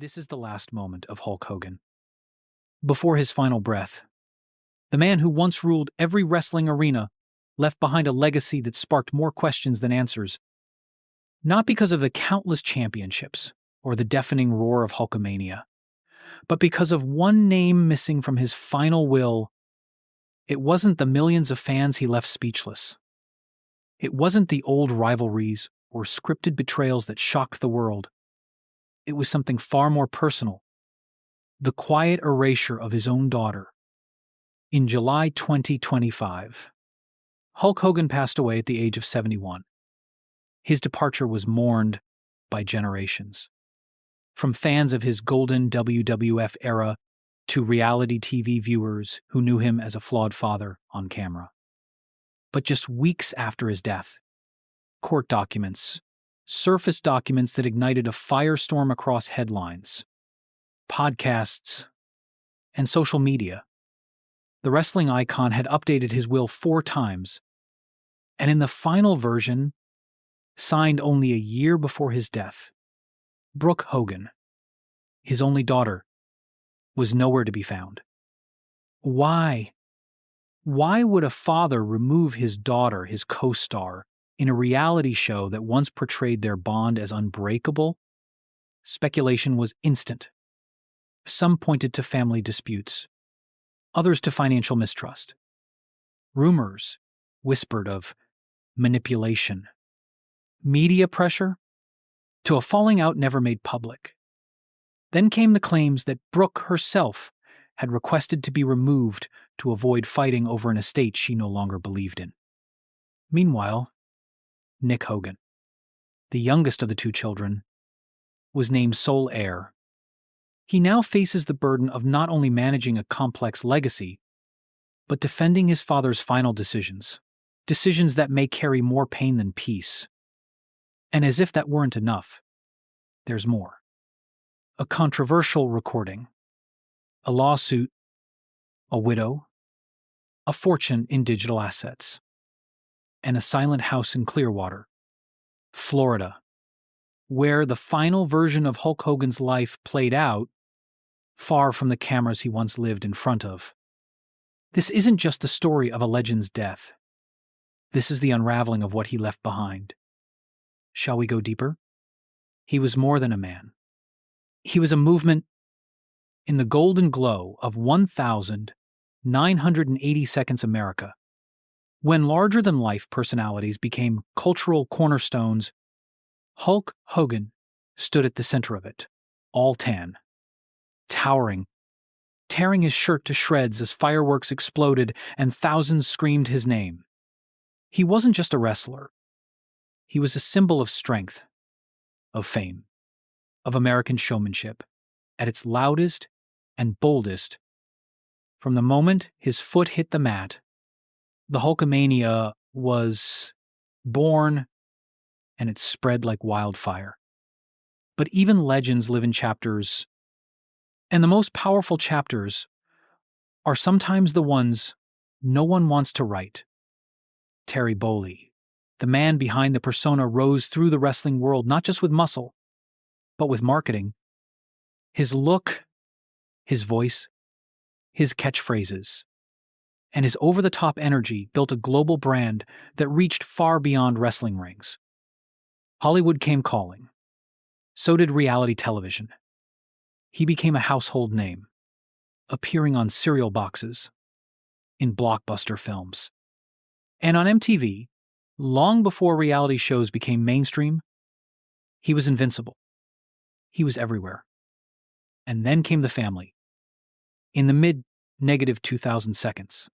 This is the last moment of Hulk Hogan. Before his final breath, the man who once ruled every wrestling arena left behind a legacy that sparked more questions than answers. Not because of the countless championships or the deafening roar of Hulkamania, but because of one name missing from his final will. It wasn't the millions of fans he left speechless. It wasn't the old rivalries or scripted betrayals that shocked the world. It was something far more personal: the quiet erasure of his own daughter. In July 2025, Hulk Hogan passed away at the age of 71. His departure was mourned by generations, from fans of his golden WWF era to reality TV viewers who knew him as a flawed father on camera. But just weeks after his death, court documents surfaced, documents that ignited a firestorm across headlines, podcasts, and social media. The wrestling icon had updated his will 4 times, and in the final version, signed only a year before his death, Brooke Hogan, his only daughter, was nowhere to be found. Why? Why would a father remove his daughter, his co-star, in a reality show that once portrayed their bond as unbreakable? Speculation was instant. Some pointed to family disputes, others to financial mistrust. Rumors whispered of manipulation. Media pressure to a falling out never made public. Then came the claims that Brooke herself had requested to be removed to avoid fighting over an estate she no longer believed in. Meanwhile, Nick Hogan, the youngest of the 2 children, was named sole heir. He now faces the burden of not only managing a complex legacy, but defending his father's final decisions that may carry more pain than peace. And as if that weren't enough, there's more. A controversial recording, a lawsuit, a widow, a fortune in digital assets, and a silent house in Clearwater, Florida, where the final version of Hulk Hogan's life played out, far from the cameras he once lived in front of. This isn't just the story of a legend's death. This is the unraveling of what he left behind. Shall we go deeper? He was more than a man. He was a movement. In the golden glow of 1,980 seconds America, when larger-than-life personalities became cultural cornerstones, Hulk Hogan stood at the center of it, all tan, towering, tearing his shirt to shreds as fireworks exploded and thousands screamed his name. He wasn't just a wrestler. He was a symbol of strength, of fame, of American showmanship, at its loudest and boldest. From the moment his foot hit the mat, the Hulkamania was born, and it spread like wildfire. But even legends live in chapters, and the most powerful chapters are sometimes the ones no one wants to write. Terry Bolley, the man behind the persona, rose through the wrestling world not just with muscle, but with marketing. His look, his voice, his catchphrases, and his over-the-top energy built a global brand that reached far beyond wrestling rings. Hollywood came calling. So did reality television. He became a household name, appearing on cereal boxes, in blockbuster films, and on MTV. Long before reality shows became mainstream, he was invincible. He was everywhere. And then came the family. In the mid-2000 seconds,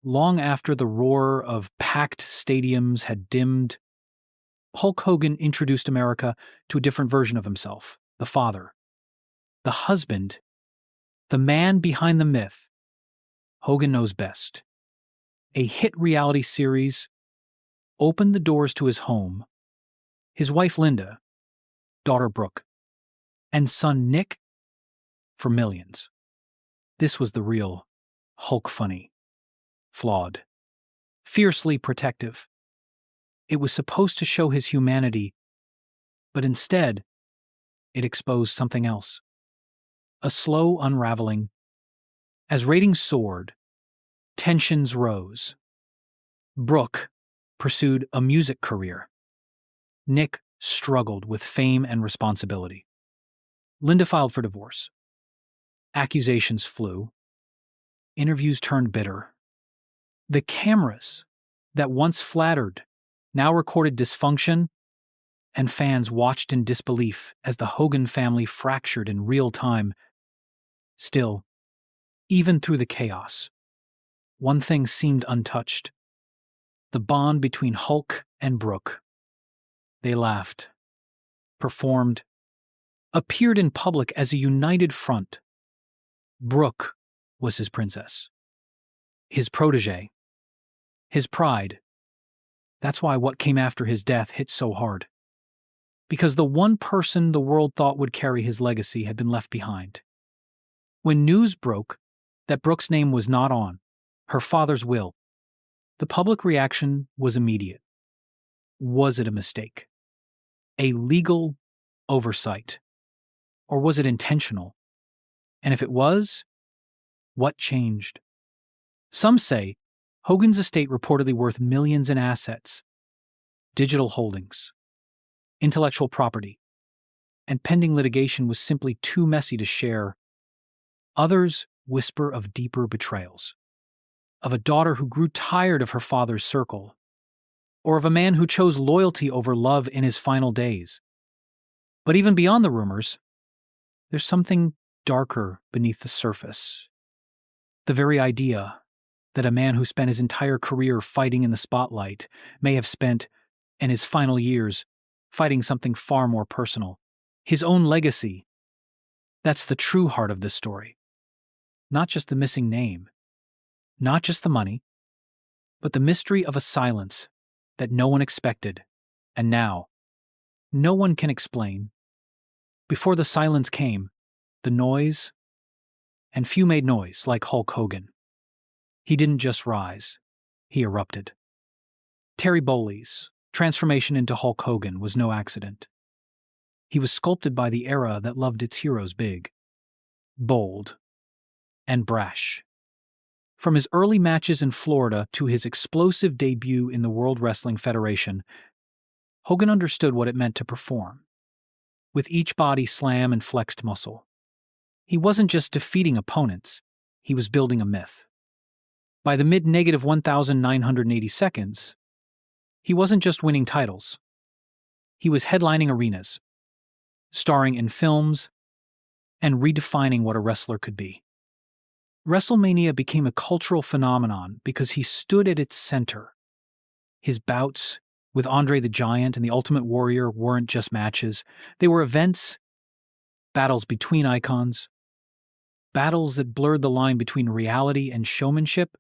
long after the roar of packed stadiums had dimmed, Hulk Hogan introduced America to a different version of himself, the father, the husband, the man behind the myth. Hogan Knows Best, a hit reality series, opened the doors to his home, his wife Linda, daughter Brooke, and son Nick for millions. This was the real Hulk funny, flawed, fiercely protective. It was supposed to show his humanity, but instead, it exposed something else. A slow unraveling. As ratings soared, tensions rose. Brooke pursued a music career. Nick struggled with fame and responsibility. Linda filed for divorce. Accusations flew. Interviews turned bitter. The cameras that once flattered now recorded dysfunction, and fans watched in disbelief as the Hogan family fractured in real time. Still, even through the chaos, one thing seemed untouched: the bond between Hulk and Brooke. They laughed, performed, appeared in public as a united front. Brooke was his princess, his protege, his pride. That's why what came after his death hit so hard. Because the one person the world thought would carry his legacy had been left behind. When news broke that Brooke's name was not on her father's will, the public reaction was immediate. Was it a mistake? A legal oversight? Or was it intentional? And if it was, what changed? Some say Hogan's estate reportedly worth millions in assets, digital holdings, intellectual property, and pending litigation was simply too messy to share. Others whisper of deeper betrayals, of a daughter who grew tired of her father's circle, or of a man who chose loyalty over love in his final days. But even beyond the rumors, there's something darker beneath the surface. The very idea that a man who spent his entire career fighting in the spotlight may have spent, in his final years, fighting something far more personal, his own legacy. That's the true heart of this story. Not just the missing name, not just the money, but the mystery of a silence that no one expected, and now, no one can explain. Before the silence came, the noise, and few made noise like Hulk Hogan. He didn't just rise, he erupted. Terry Bolley's transformation into Hulk Hogan was no accident. He was sculpted by the era that loved its heroes big, bold, and brash. From his early matches in Florida to his explosive debut in the World Wrestling Federation, Hogan understood what it meant to perform. With each body slam and flexed muscle. He wasn't just defeating opponents, he was building a myth. By the mid-1980 seconds, he wasn't just winning titles. He was headlining arenas, starring in films, and redefining what a wrestler could be. WrestleMania became a cultural phenomenon because he stood at its center. His bouts with Andre the Giant and the Ultimate Warrior weren't just matches. They were events, battles between icons, battles that blurred the line between reality and showmanship.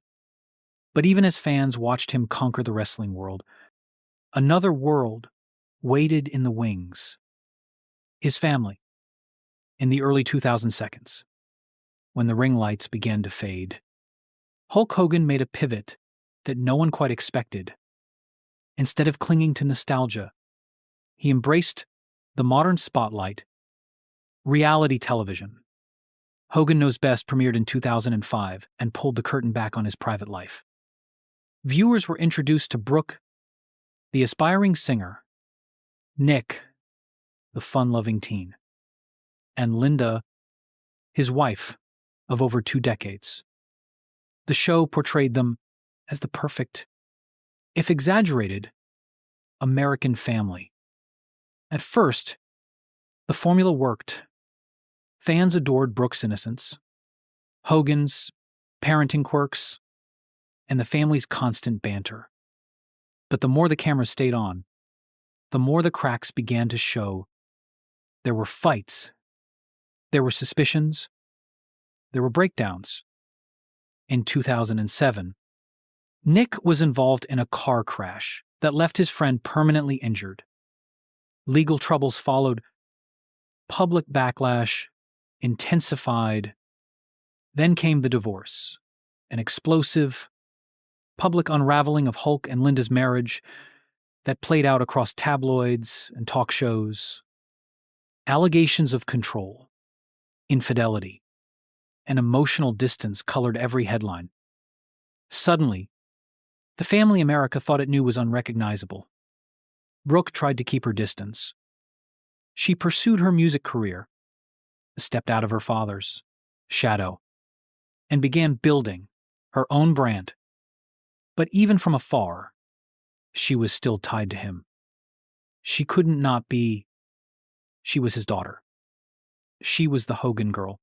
But even as fans watched him conquer the wrestling world, another world waited in the wings. His family, in the early 2000 seconds, when the ring lights began to fade, Hulk Hogan made a pivot that no one quite expected. Instead of clinging to nostalgia, he embraced the modern spotlight, reality television. Hogan Knows Best premiered in 2005 and pulled the curtain back on his private life. Viewers were introduced to Brooke, the aspiring singer, Nick, the fun-loving teen, and Linda, his wife of over 2 decades. The show portrayed them as the perfect, if exaggerated, American family. At first, the formula worked. Fans adored Brooke's innocence, Hogan's parenting quirks, and the family's constant banter. But the more the camera stayed on, the more the cracks began to show. There were fights. There were suspicions. There were breakdowns. In 2007, Nick was involved in a car crash that left his friend permanently injured. Legal troubles followed. Public backlash intensified. Then came the divorce, an explosive, public unraveling of Hulk and Linda's marriage that played out across tabloids and talk shows. Allegations of control, infidelity, and emotional distance colored every headline. Suddenly, the family America thought it knew was unrecognizable. Brooke tried to keep her distance. She pursued her music career, stepped out of her father's shadow, and began building her own brand. But even from afar, she was still tied to him. She couldn't not be. She was his daughter. She was the Hogan girl.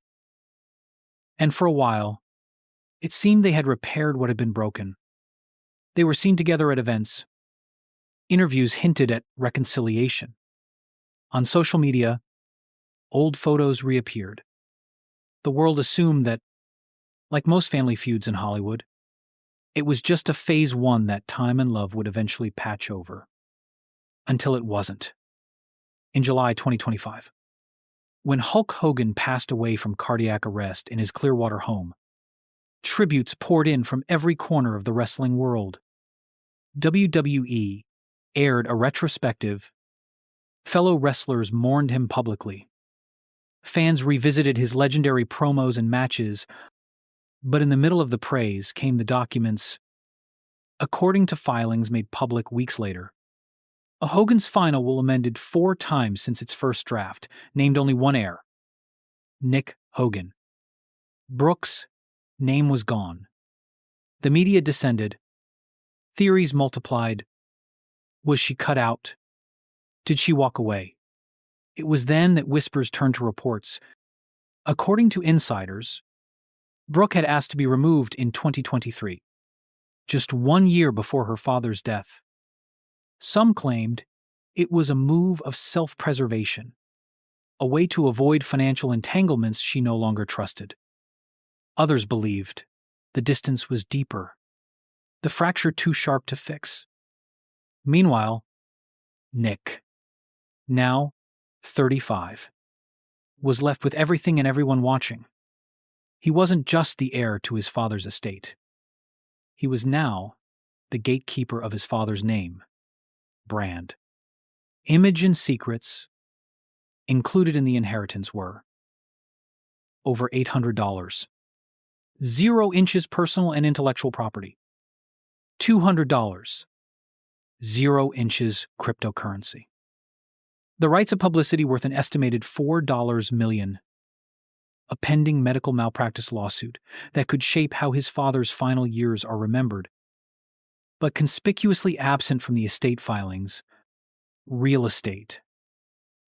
And for a while, it seemed they had repaired what had been broken. They were seen together at events. Interviews hinted at reconciliation. On social media, old photos reappeared. The world assumed that, like most family feuds in Hollywood, it was just a phase one that time and love would eventually patch over. Until it wasn't. In July 2025, when Hulk Hogan passed away from cardiac arrest in his Clearwater home, tributes poured in from every corner of the wrestling world. WWE aired a retrospective. Fellow wrestlers mourned him publicly. Fans revisited his legendary promos and matches, but in the middle of the praise came the documents. According to filings made public weeks later, a Hogan's Final will amended 4 times since its first draft, named only one heir, Nick Hogan. Brooke's name was gone. The media descended. Theories multiplied. Was she cut out? Did she walk away? It was then that whispers turned to reports. According to insiders, Brooke had asked to be removed in 2023, just 1 year before her father's death. Some claimed it was a move of self-preservation, a way to avoid financial entanglements she no longer trusted. Others believed the distance was deeper, the fracture too sharp to fix. Meanwhile, Nick, now 35, was left with everything and everyone watching. He wasn't just the heir to his father's estate. He was now the gatekeeper of his father's name, brand. Image and secrets included in the inheritance were over $800, 0 inches personal and intellectual property, $200, 0 inches cryptocurrency. The rights of publicity worth an estimated $4 million. A pending medical malpractice lawsuit that could shape how his father's final years are remembered. But conspicuously absent from the estate filings, real estate.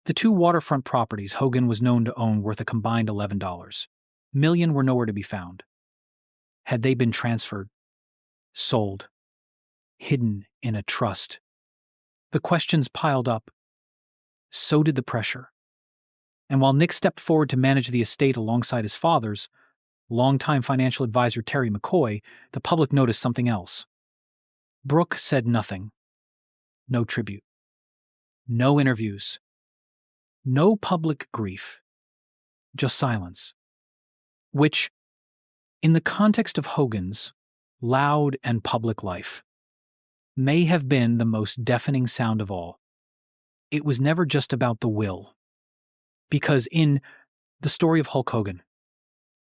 The 2 waterfront properties Hogan was known to own worth a combined $11 million were nowhere to be found. Had they been transferred, sold, hidden in a trust? The questions piled up. So did the pressure. And while Nick stepped forward to manage the estate alongside his father's, longtime financial advisor Terry McCoy, the public noticed something else. Brooke said nothing. No tribute. No interviews. No public grief. Just silence. Which, in the context of Hogan's loud and public life, may have been the most deafening sound of all. It was never just about the will. Because in the story of Hulk Hogan,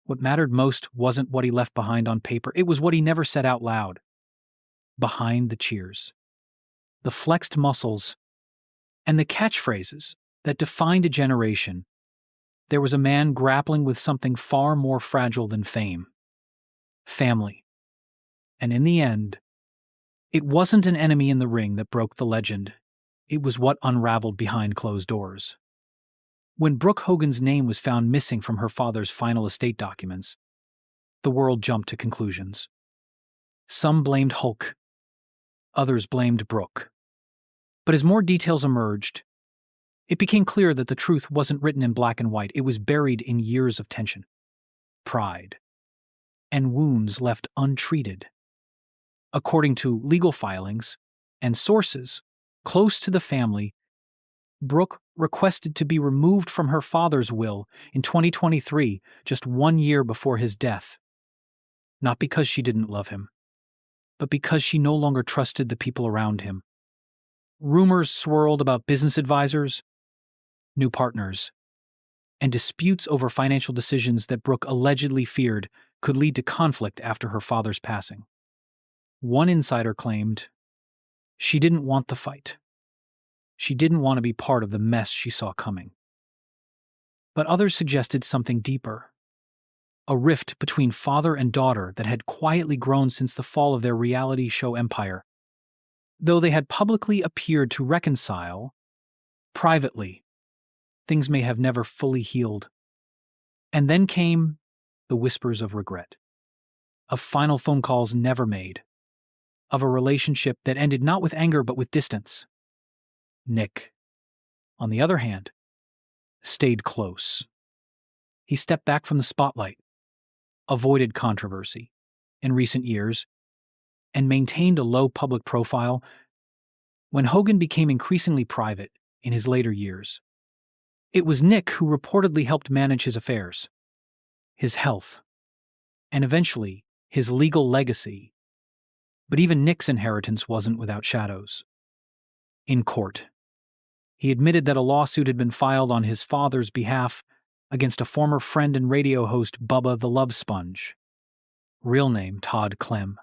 what mattered most wasn't what he left behind on paper, it was what he never said out loud. Behind the cheers, the flexed muscles, and the catchphrases that defined a generation, there was a man grappling with something far more fragile than fame. Family. And in the end, it wasn't an enemy in the ring that broke the legend. It was what unraveled behind closed doors. When Brooke Hogan's name was found missing from her father's final estate documents, the world jumped to conclusions. Some blamed Hulk. Others blamed Brooke. But as more details emerged, it became clear that the truth wasn't written in black and white. It was buried in years of tension, pride, and wounds left untreated. According to legal filings and sources close to the family, Brooke requested to be removed from her father's will in 2023, just 1 year before his death. Not because she didn't love him, but because she no longer trusted the people around him. Rumors swirled about business advisors, new partners, and disputes over financial decisions that Brooke allegedly feared could lead to conflict after her father's passing. One insider claimed she didn't want the fight. She didn't want to be part of the mess she saw coming. But others suggested something deeper. A rift between father and daughter that had quietly grown since the fall of their reality show empire. Though they had publicly appeared to reconcile, privately, things may have never fully healed. And then came the whispers of regret, of final phone calls never made, of a relationship that ended not with anger but with distance. Nick, on the other hand, stayed close. He stepped back from the spotlight, avoided controversy in recent years, and maintained a low public profile when Hogan became increasingly private in his later years. It was Nick who reportedly helped manage his affairs, his health, and eventually his legal legacy. But even Nick's inheritance wasn't without shadows. In court, he admitted that a lawsuit had been filed on his father's behalf against a former friend and radio host Bubba the Love Sponge, real name Todd Clem.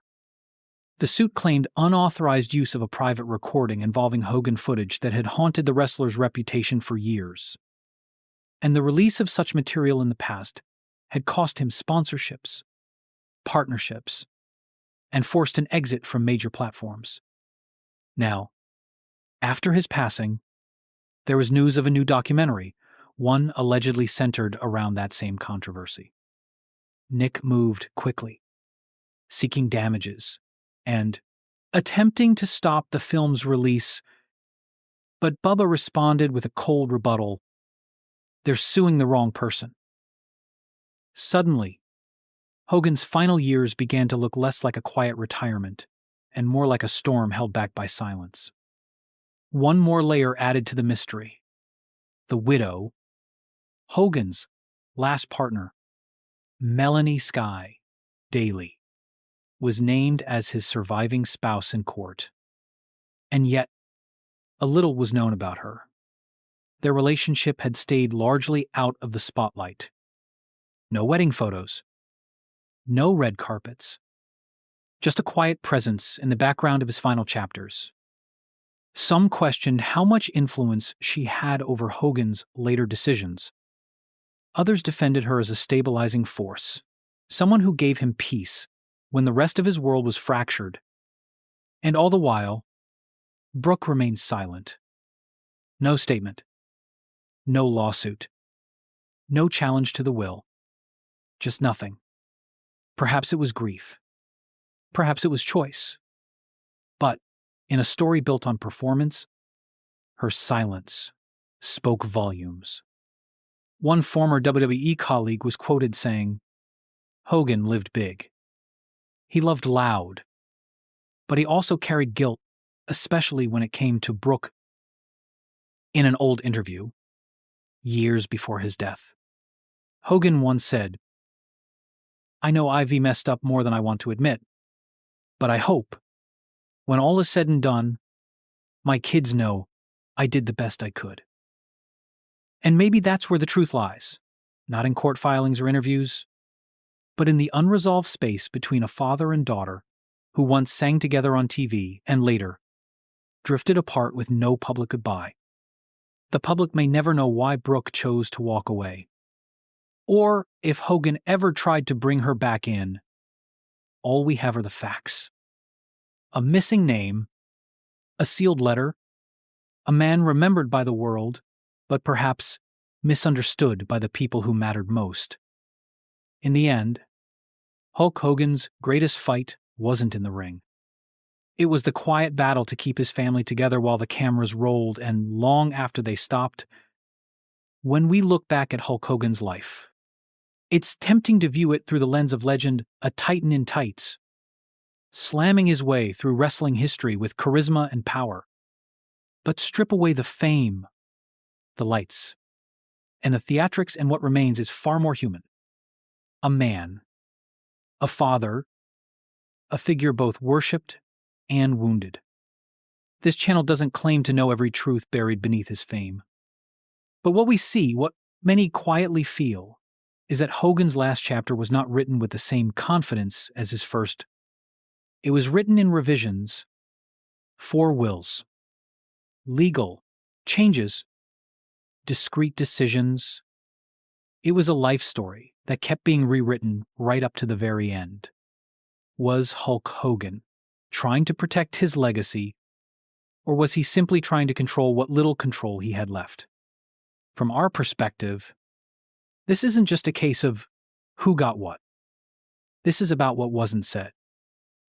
The suit claimed unauthorized use of a private recording involving Hogan footage that had haunted the wrestler's reputation for years. And the release of such material in the past had cost him sponsorships, partnerships, and forced an exit from major platforms. Now, after his passing, there was news of a new documentary, one allegedly centered around that same controversy. Nick moved quickly, seeking damages and attempting to stop the film's release, but Bubba responded with a cold rebuttal. They're suing the wrong person. Suddenly, Hogan's final years began to look less like a quiet retirement and more like a storm held back by silence. One more layer added to the mystery. The widow, Hogan's last partner, Melanie Sky Daly, was named as his surviving spouse in court. And yet, a little was known about her. Their relationship had stayed largely out of the spotlight. No wedding photos. No red carpets. Just a quiet presence in the background of his final chapters. Some questioned how much influence she had over Hogan's later decisions. Others defended her as a stabilizing force, someone who gave him peace when the rest of his world was fractured. And all the while, Brooke remained silent. No statement. No lawsuit. No challenge to the will. Just nothing. Perhaps it was grief. Perhaps it was choice. But in a story built on performance, her silence spoke volumes. One former WWE colleague was quoted saying, "Hogan lived big. He loved loud, but he also carried guilt, especially when it came to Brooke." In an old interview, years before his death, Hogan once said, "I know I've messed up more than I want to admit, but I hope, when all is said and done, my kids know I did the best I could." And maybe that's where the truth lies, not in court filings or interviews, but in the unresolved space between a father and daughter who once sang together on TV and later drifted apart with no public goodbye. The public may never know why Brooke chose to walk away, or if Hogan ever tried to bring her back in. All we have are the facts. A missing name, a sealed letter, a man remembered by the world, but perhaps misunderstood by the people who mattered most. In the end, Hulk Hogan's greatest fight wasn't in the ring. It was the quiet battle to keep his family together while the cameras rolled and long after they stopped. When we look back at Hulk Hogan's life, it's tempting to view it through the lens of legend, a titan in tights, slamming his way through wrestling history with charisma and power. But strip away the fame, the lights, and the theatrics, and what remains is far more human. A man, a father, a figure both worshipped and wounded. This channel doesn't claim to know every truth buried beneath his fame. But what we see, what many quietly feel is that Hogan's last chapter was not written with the same confidence as his first. It was written in revisions, 4 wills, legal changes, discrete decisions. It was a life story that kept being rewritten right up to the very end. Was Hulk Hogan trying to protect his legacy, or was he simply trying to control what little control he had left? From our perspective, this isn't just a case of who got what. This is about what wasn't said,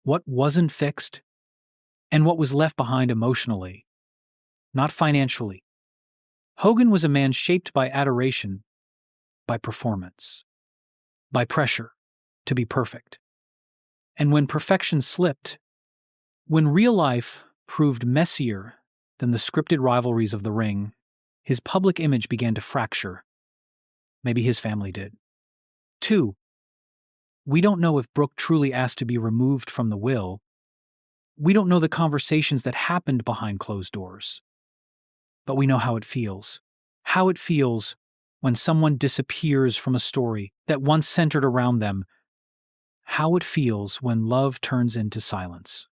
what wasn't fixed, and what was left behind emotionally, not financially. Hogan was a man shaped by adoration, by performance, by pressure to be perfect. And when perfection slipped, when real life proved messier than the scripted rivalries of the ring, his public image began to fracture. Maybe his family did. 2. We don't know if Brooke truly asked to be removed from the will. We don't know the conversations that happened behind closed doors. But we know how it feels. How it feels when someone disappears from a story that once centered around them. How it feels when love turns into silence.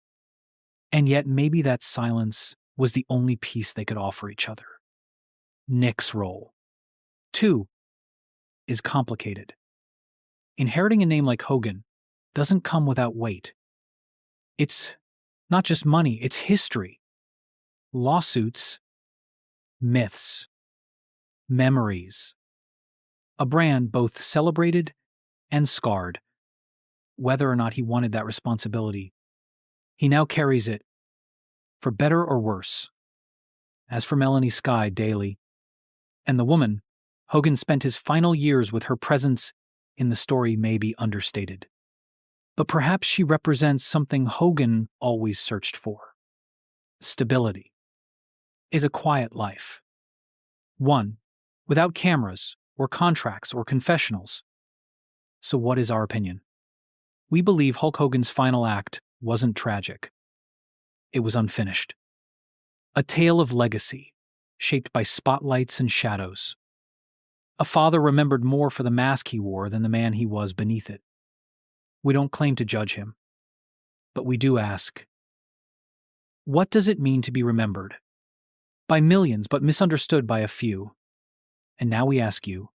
And yet maybe that silence was the only peace they could offer each other. Nick's role, 2, is complicated. Inheriting a name like Hogan doesn't come without weight. It's not just money, it's history. Lawsuits, myths, memories. A brand both celebrated and scarred. Whether or not he wanted that responsibility, he now carries it, for better or worse. As for Melanie Skye Daly, and the woman, Hogan spent his final years with. Her presence in the story may be understated. But perhaps she represents something Hogan always searched for. Stability is a quiet life. One, without cameras or contracts or confessionals. So what is our opinion? We believe Hulk Hogan's final act wasn't tragic. It was unfinished. A tale of legacy, shaped by spotlights and shadows. A father remembered more for the mask he wore than the man he was beneath it. We don't claim to judge him, but we do ask, what does it mean to be remembered? By millions, but misunderstood by a few. And now we ask you,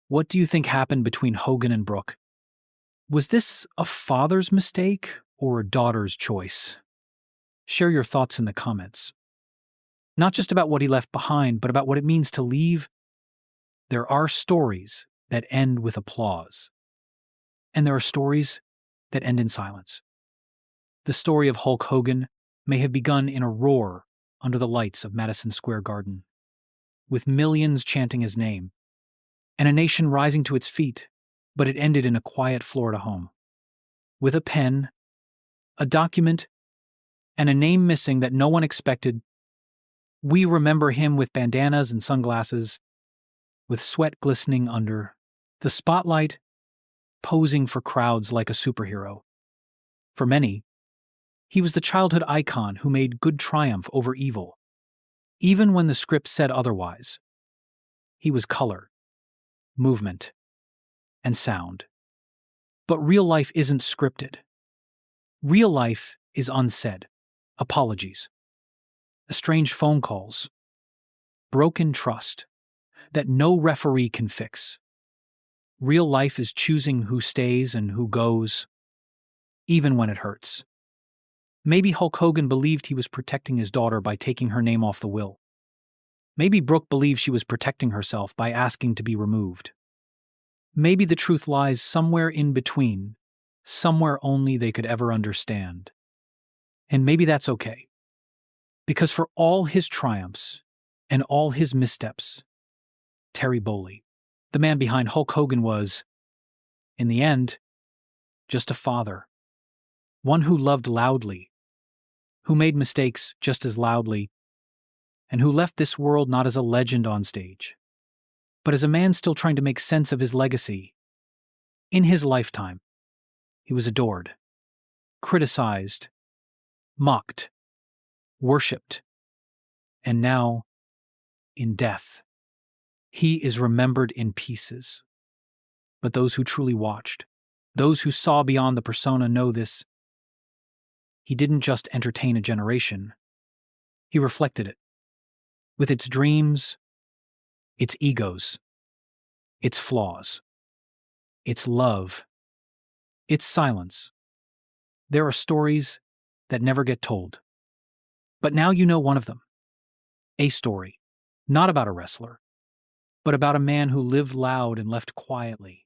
what do you think happened between Hogan and Brooke? Was this a father's mistake or a daughter's choice? Share your thoughts in the comments. Not just about what he left behind, but about what it means to leave. There are stories that end with applause. And there are stories that end in silence. The story of Hulk Hogan may have begun in a roar under the lights of Madison Square Garden, with millions chanting his name, and a nation rising to its feet, but it ended in a quiet Florida home. With a pen, a document, and a name missing that no one expected, we remember him with bandanas and sunglasses, with sweat glistening under the spotlight, posing for crowds like a superhero. For many, he was the childhood icon who made good triumph over evil, even when the script said otherwise. He was color, movement, and sound. But real life isn't scripted. Real life is unsaid. Apologies, estranged phone calls, broken trust that no referee can fix. Real life is choosing who stays and who goes, even when it hurts. Maybe Hulk Hogan believed he was protecting his daughter by taking her name off the will. Maybe Brooke believed she was protecting herself by asking to be removed. Maybe the truth lies somewhere in between, somewhere only they could ever understand. And maybe that's okay. Because for all his triumphs and all his missteps, Terry Bolley, the man behind Hulk Hogan, was, in the end, just a father. One who loved loudly, who made mistakes just as loudly, and who left this world not as a legend on stage, but as a man still trying to make sense of his legacy. In his lifetime, he was adored, criticized, mocked, worshipped, and now, in death, He is remembered in pieces. But those who truly watched, those who saw beyond the persona know this. He didn't just entertain a generation. He reflected it. With its dreams, its egos, its flaws, its love, its silence. There are stories that never get told. But now you know one of them. A story, not about a wrestler, but about a man who lived loud and left quietly.